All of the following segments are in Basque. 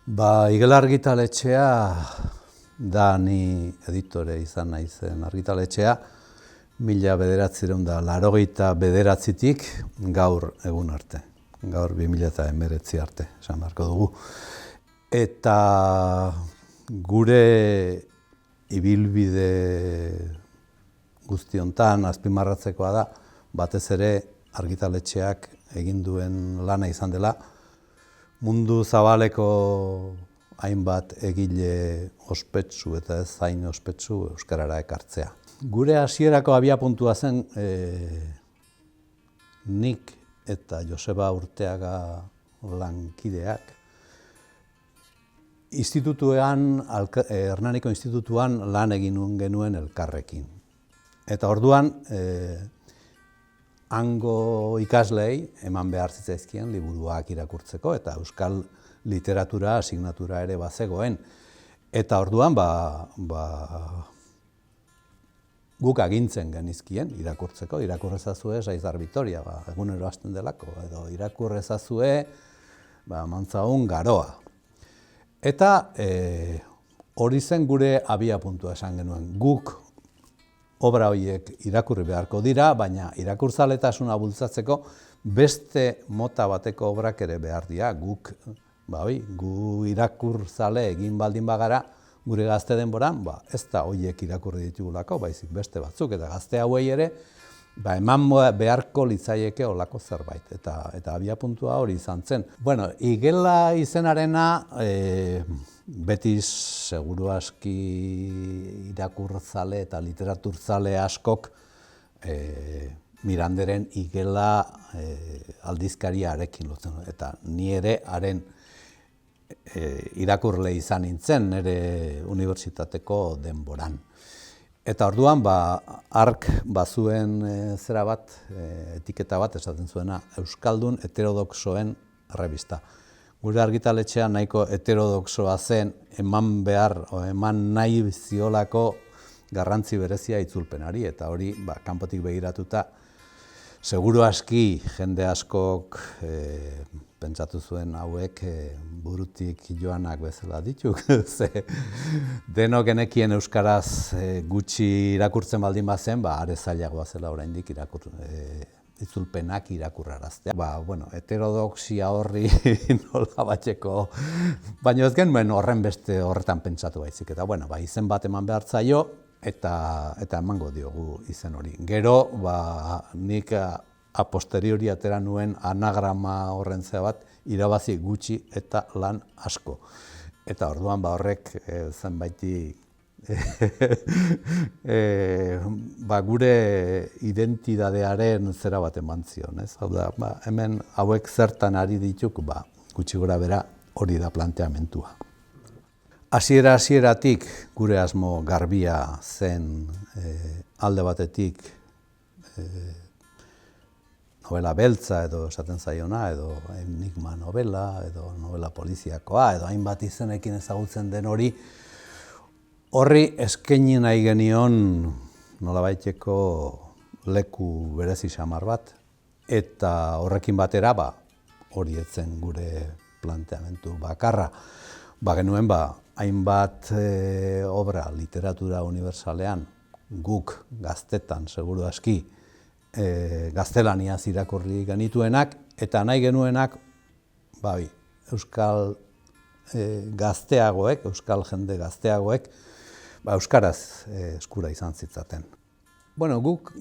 Igel argitaletxea da ni editore izan naizen argitaletxea, 1989tik gaur egun arte, gaur 2019 arte, esan beharko dugu. Eta gure ibilbide guzti hontan azpimarratzekoa da, batez ere argitaletxeak egin duen lana izan dela, mundu zabaleko hainbat egile ospetsu eta ez hain ospetsu euskarara ekartzea. Gure hasierako abiapuntua zen nik eta Joseba Urteaga lankideak Hernaniko Institutuan lan egin genuen elkarrekin. Eta orduan, hango ikaslei eman behar zitzaizkien liburuak irakurtzeko eta euskal literatura asignatura ere bazegoen. Eta orduan guk agintzen genizkien irakurtzeko, irakurrezazue Saizar Vitoria, egunero hasten delako, edo irakurrezazue Mantzaun Garoa. Eta hori zen gure abiapuntua esan genuen. Guk obra horiek irakurri beharko dira, baina irakurtzaletasuna bultzatzeko beste mota bateko obrak ere behar dira. Gu irakurzale egin baldin bagara, gure gazte denboran, ez da horiek irakurri ditugulako, baizik beste batzuk, eta gazte hauei ere, eman beharko litzaieke olako zerbait, eta abiapuntua hori izan zen. Igela izenarena, beti seguru aski irakurzale eta literaturzale askok Miranderen Igela aldizkariarekin lotzen, eta ni ere haren irakurle izan nintzen nire unibertsitateko denboran. Eta orduan, hark bazuen zera bat, etiketa bat esaten zuena, Euskaldun Heterodoxoen Errebista. Gure argitaletxea nahiko heterodoxoa zen, eman nahi ziolako garrantzi berezia itzulpenari, eta hori kanpotik begiratuta, seguru aski jende askok pentsatu zuen hauek burutik joanak bezala dituk, denok genekien euskaraz gutxi irakurtzen baldin bazen, are zailagoa zela oraindik itzulpenak irakurraraztea. Heterodoxia horri nola batxeko, baina ez genuen horren beste horretan pentsatu baizik. Eta izen bat eman behar zaio eta emango diogu izen hori. Gero, nik a posteriori atera nuen anagrama horren zea bat, irabazi gutxi eta lan asko. Eta orduan horrek zenbaiti gure identidadearen zera bat eman zion. Hemen hauek zertan ari dituk, gutxi gora bera hori da planteamentua. Hasieratik gure asmo garbia zen alde batetik novela beltza edo esaten zaiona, edo enigma novela, edo novela poliziakoa, edo hainbat izenekin ezagutzen den horri eskaini nahi genion nolabaiteko leku berezi xamar bat, eta horrekin batera hori etzen gure planteamentu bakarra. Genuen hainbat obra literatura universalean guk gaztetan seguru aski gaztelaniaz irakurri genituenak, eta nahi genuenak euskal gazteagoek, euskal jende gazteagoek, euskaraz eskura izan zitzaten. Guk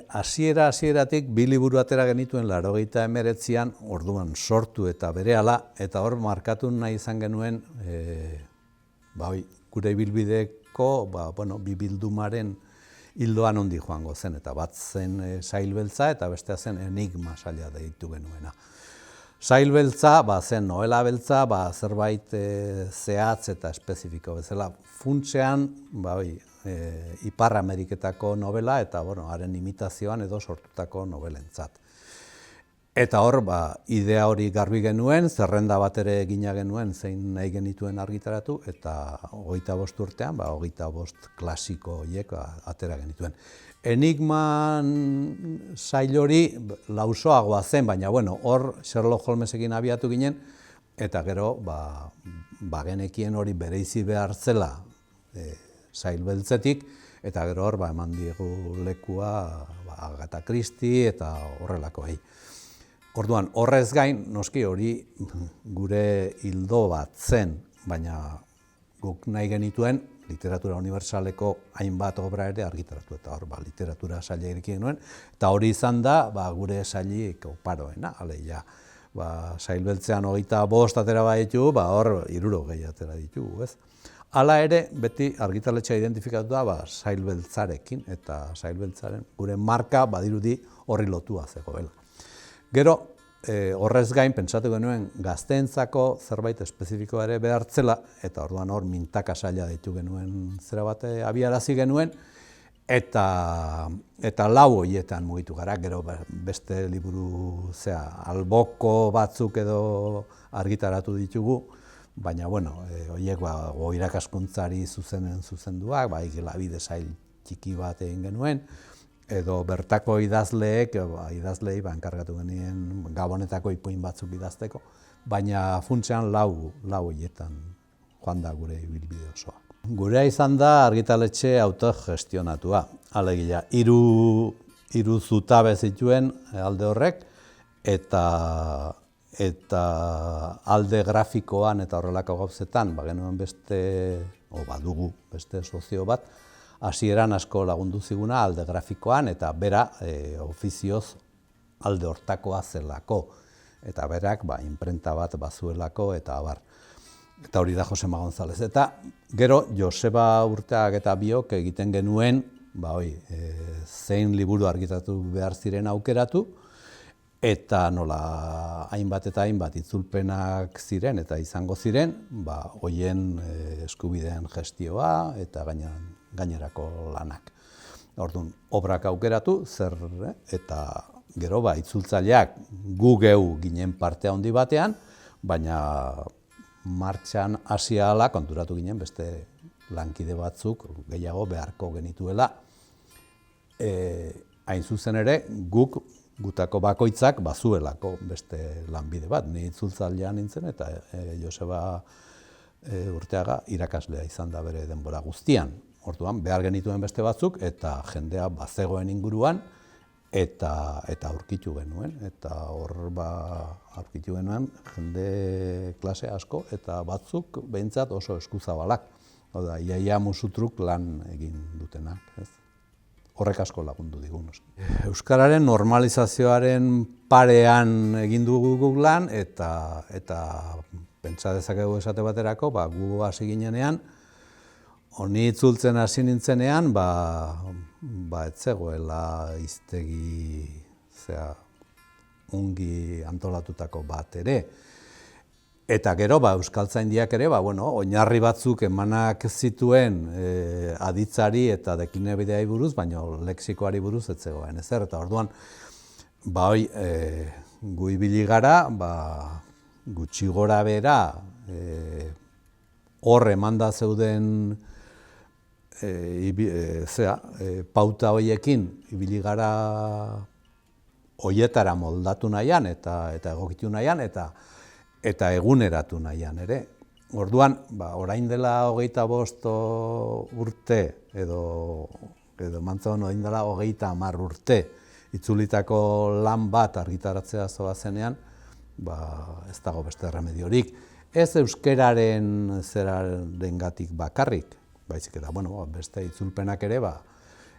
hasieratik bi liburu atera genituen 1989an, orduan sortu eta berehala, eta hor markatu nahi izan genuen gure ibilbideko bi bildumaren hildoan ondi joango zen, eta bat zen Sail Beltza eta bestea zen Enigma saila deitu genuena. Sail Beltza zen novela beltza, zerbait zehatz eta espezifiko bezala. Funtsean, Ipar Ameriketako novela eta haren imitazioan edo sortutako novelentzat. Eta hor, idea hori garbi genuen, zerrenda bat ere egina genuen zein nahi genituen argitaratu, eta 25 urtean, 25 klasiko horiek atera genituen. Enigman sail hori lausoagoa zen, baina hor Sherlock Holmesekin abiatu ginen, eta gero bagenekien hori bereizi behar zela Sail Beltzetik, eta gero hor eman diegu lekua Agatha Christie eta horrelakoei. Orduan, horrez gain, noski hori gure ildo bat zen, baina guk nahi genituen literatura unibertsaleko hainbat obra ere argitaratu, eta hor literatura saila irekin genuen, eta hori izan da gure sailik oparoena, aleia. Sail Beltzean 25 atera baditu, hor 60 atera ditugu, ez? Hala ere, beti argitaletxea identifikatu da Sail Beltzarekin, eta Sail Beltzaren gure marka badirudi horri lotua zegoela. Gero, horrez gain, pentsatu genuen gazteentzako zerbait espezifikoa ere behartzela, eta orduan hor mintaka saila ditu genuen zera bat abiarazi genuen, eta 4 horietan mugitu gara, gero beste liburu alboko batzuk edo argitaratu ditugu, baina, horiek irakaskuntzari zuzenduak, Gelabide sail txiki bat egin genuen, edo bertako idazleei enkargatu genien Gabonetako ipuin batzuk idazteko, baina funtsean 4 horietan joan da gure ibilbide osoa. Gurea izan da argitaletxe autogestionatua, alegia, 3 zutabe zituen alde horrek, eta alde grafikoan eta horrelako gauzetan, genuen badugu beste sozio bat, hasieran asko lagundu ziguna alde grafikoan, eta bera ofizioz alde hortakoa zelako, eta berak inprenta bat bazuelako, eta abar. Eta hori da Josema González. Eta gero Joseba Urteag eta biok egiten genuen, zein liburu argitatu behar ziren aukeratu, eta nola hainbat eta hainbat itzulpenak ziren eta izango ziren, hoien eskubideen gestioa eta gainerako lanak. Orduan, obrak aukeratu, eta gero itzultzaileak gu geu ginen parte handi batean, baina martxan hasi ahala konturatu ginen beste lankide batzuk gehiago beharko genituela. Hain zuzen ere, gutako bakoitzak bazuelako beste lanbide bat. Ni itzultzailean nintzen eta Joseba Urteaga irakaslea izan da bere denbora guztian. Orduan, behar genituen beste batzuk eta jendea bazegoen inguruan eta aurkitu genuen. Eta hor aurkitu genuen jende klase asko eta batzuk behintzat oso eskuzabalak. Oda, iaia musutruk lan egin dutenak, ez? Horrek asko lagundu digu, noski. Euskararen normalizazioaren parean egin dugu lan, eta pentsa dezakegu esate baterako, gu hasi ginenean, honi itzultzen hasi nintzenean, ez zegoela hiztegi ongi antolatutako bat ere. Eta gero, euskaltzaindiak ere, oinarri batzuk emanak zituen aditzari eta deklinebideari buruz, baina lexikoari buruz ez zegoen ezer. Eta orduan, gu ibili gara, gutxi gora bera, hor emanda zeuden pauta horiekin ibili gara hoietara moldatu nahian eta egokitu nahian, eta eguneratu nahian ere. Orduan, orain dela 25 urte, edo mantzagon orain dela 30 urte, itzulitako lan bat argitaratzea zoazenean, ez dago beste remediorik. Ez euskeraren zerarengatik bakarrik, baizik eta, beste itzulpenak ere,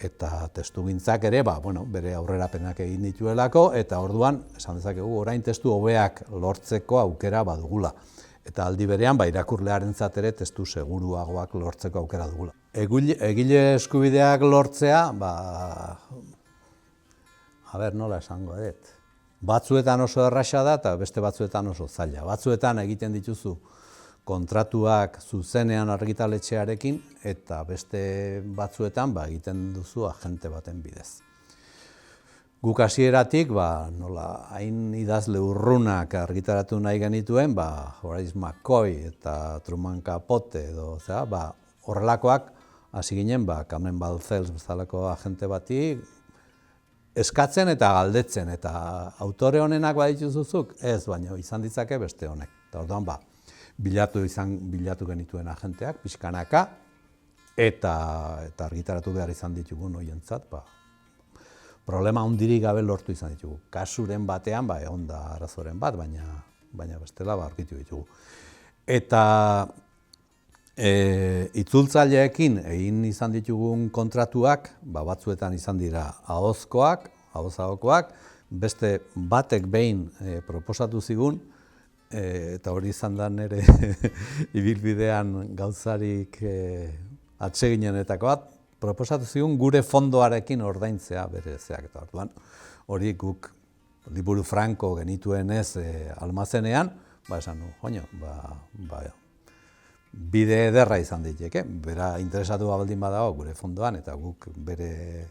eta testugintzak ere, bere aurrerapenak egin dituelako, eta orduan, esan dezakegu, orain testu hobeak lortzeko aukera badugula. Eta aldi berean, irakurlearentzat ere testu seguruagoak lortzeko aukera dugula. Egile eskubideak lortzea, nola esango dut. Batzuetan oso erraza da, eta beste batzuetan oso zaila. Batzuetan egiten dituzu kontratuak zuzenean argitaletxearekin, eta beste batzuetan egiten duzu agente baten bidez. Guk hasieratik, hain idazle urrunak argitaratu nahi genituen, Horace McCoy eta Truman Capote edo, horrelakoak hasi ginen, Carmen Balcells bezalako agente bati, eskatzen eta galdetzen, eta autore honenak badituzuzuk, ez, baina izan ditzake beste honek. Eta orduan, bilatu genituen agenteak, pixkanaka, eta argitaratu behar izan ditugun horientzat, problema hundirik gabe lortu izan ditugu. Kasuren batean, egon da arazoren bat, baina bestela argitu ditugu. Eta itzultzaileekin egin izan ditugun kontratuak, batzuetan izan dira ahozagokoak, beste batek behin proposatu zigun, eta hori izan da nire ibilbidean gauzarik atseginenetako bat, proposatu zigun gure fondoarekin ordaintzea bere zeak eta orduan. Hori guk liburu franko genituen ez almazenean, esan nu, bide ederra izan diteke, bera interesatu baldin badago gure fondoan, eta guk bere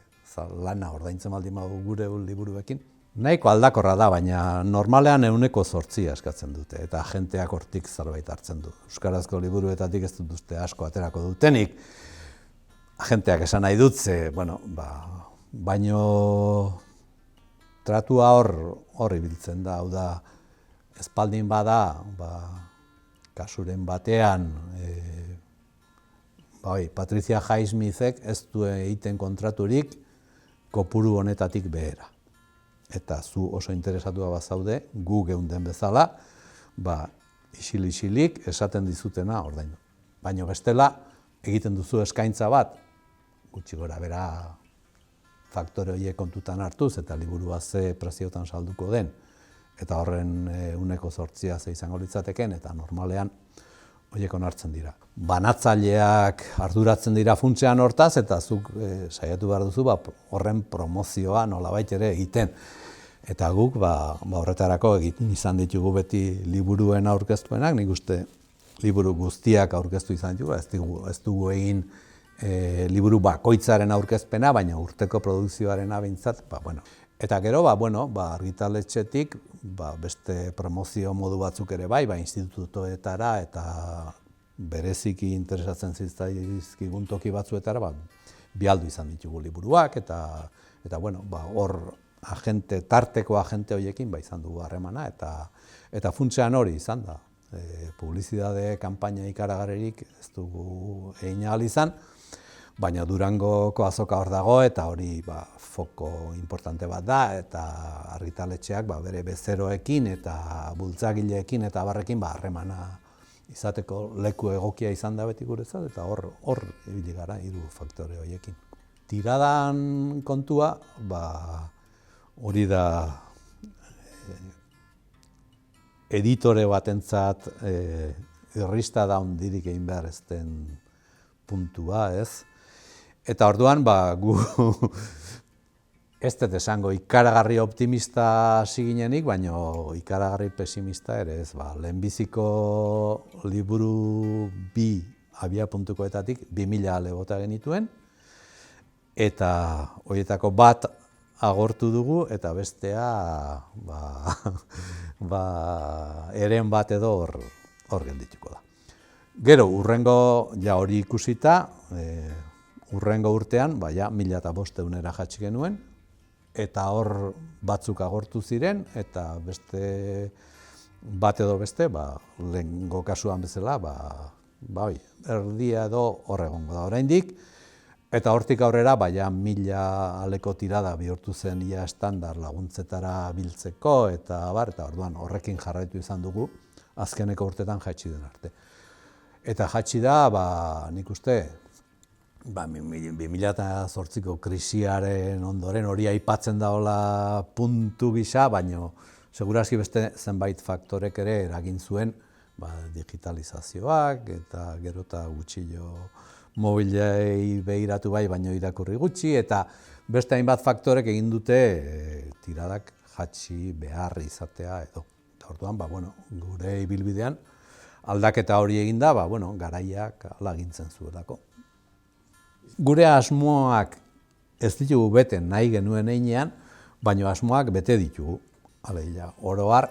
lana ordaintzen baldin badago gure liburuekin. Nahiko aldakorra da, baina normalean 8% eskatzen dute, eta agenteak hortik zerbait hartzen du. Euskarazko liburuetatik ez dut uste asko aterako dutenik, agenteak esan nahi dutze, baino tratua hor ibiltzen da, hau da, espaldin bada, kasuren batean, Patricia Highsmithek ez du egiten kontraturik kopuru honetatik behera. Eta zu oso interesatua bazaude, gu geunden bezala, isil-isilik esaten dizutena ordaindu. Baina bestela, egiten duzu eskaintza bat, gutxi gora bera faktore horiek kontutan hartuz, eta liburua ze preziotan salduko den, eta horren 8% ze izango litzateken, eta normalean horiek onartzen dira. Banatzaileak arduratzen dira funtsean hortaz, eta zuk saiatu behar duzu horren promozioa nolabait ere egiten. Eta guk horretarako egiten izan ditugu beti liburuen aurkeztuenak, nik uste liburu guztiak aurkeztu izan ditugu, ez dugu egin liburu bakoitzaren aurkezpena, baina urteko produkzioaren abintzat, Eta gero, argitaletxetik, beste promozio modu batzuk ere institutoetara eta bereziki interesatzen zitzaizkigun toki batzuetara, bialdu izan ditugu liburuak, eta hor tarteko agente horiekin izan dugu harremana, eta funtsean hori izan da. Publizitate kanpaina ikaragarririk ez dugu egin ahal izan, baina Durangoko azoka hor dago, eta hori foko importante bat da, eta argitaletxeak bere bezeroekin eta bultzagileekin eta abarrekin harremana izateko leku egokia izan da beti guretzat, eta hor ibili gara hiru faktore horiekin. Tiradan kontua, hori da editore batentzat irrista da hundirik egin behar ez den puntua, ez? Eta orduan, gu ez dut esango ikaragarri optimista hasi ginenik, baina ikaragarri pesimista ere ez. Lehenbiziko liburu 2 abiapuntukoetatik 2000 ale bota genituen, eta horietako bat agortu dugu, eta bestea eren bat edo hor geldituko da. Gero, urrengo hori ikusita, urrengo urtean, 1500 jatsi genuen, eta hor batzuk agortu ziren, eta beste bat edo beste, lehengo kasuan bezala, erdia edo hor egongo da oraindik, eta hortik aurrera, 1000 aleko tirada bihurtu zen ia estandar laguntzetara biltzeko, eta orduan horrekin jarraitu izan dugu, azkeneko urtetan jaitsi den arte. Eta jaitsi da, nik uste, 2008ko krisiaren ondoren hori aipatzen daola puntu gisa, baina segurazki beste zenbait faktorek ere eragin zuen digitalizazioak eta gero eta gutxillo mobilei behiratu baino irakurri gutxi, eta beste hainbat faktorek egin dute tiradak jaitsi behar izatea edo. Eta orduan, gure ibilbidean aldaketa hori egin da, garaiak alagintzen zuelako. Gure asmoak ez ditugu bete nahi genuen einean, baina asmoak bete ditugu. Oro har,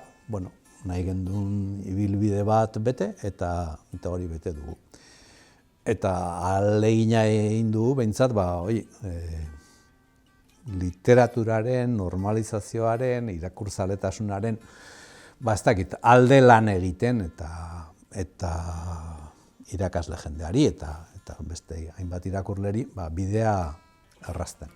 nahi gendun ibilbide bat bete, eta hori bete dugu. Eta ahalegina egin dugu, behintzat, literaturaren, normalizazioaren, irakurtzaletasunaren, ez dakit, alde lan egiten, eta eta irakasle jendeari eta beste hainbat irakurleri bidea errazten.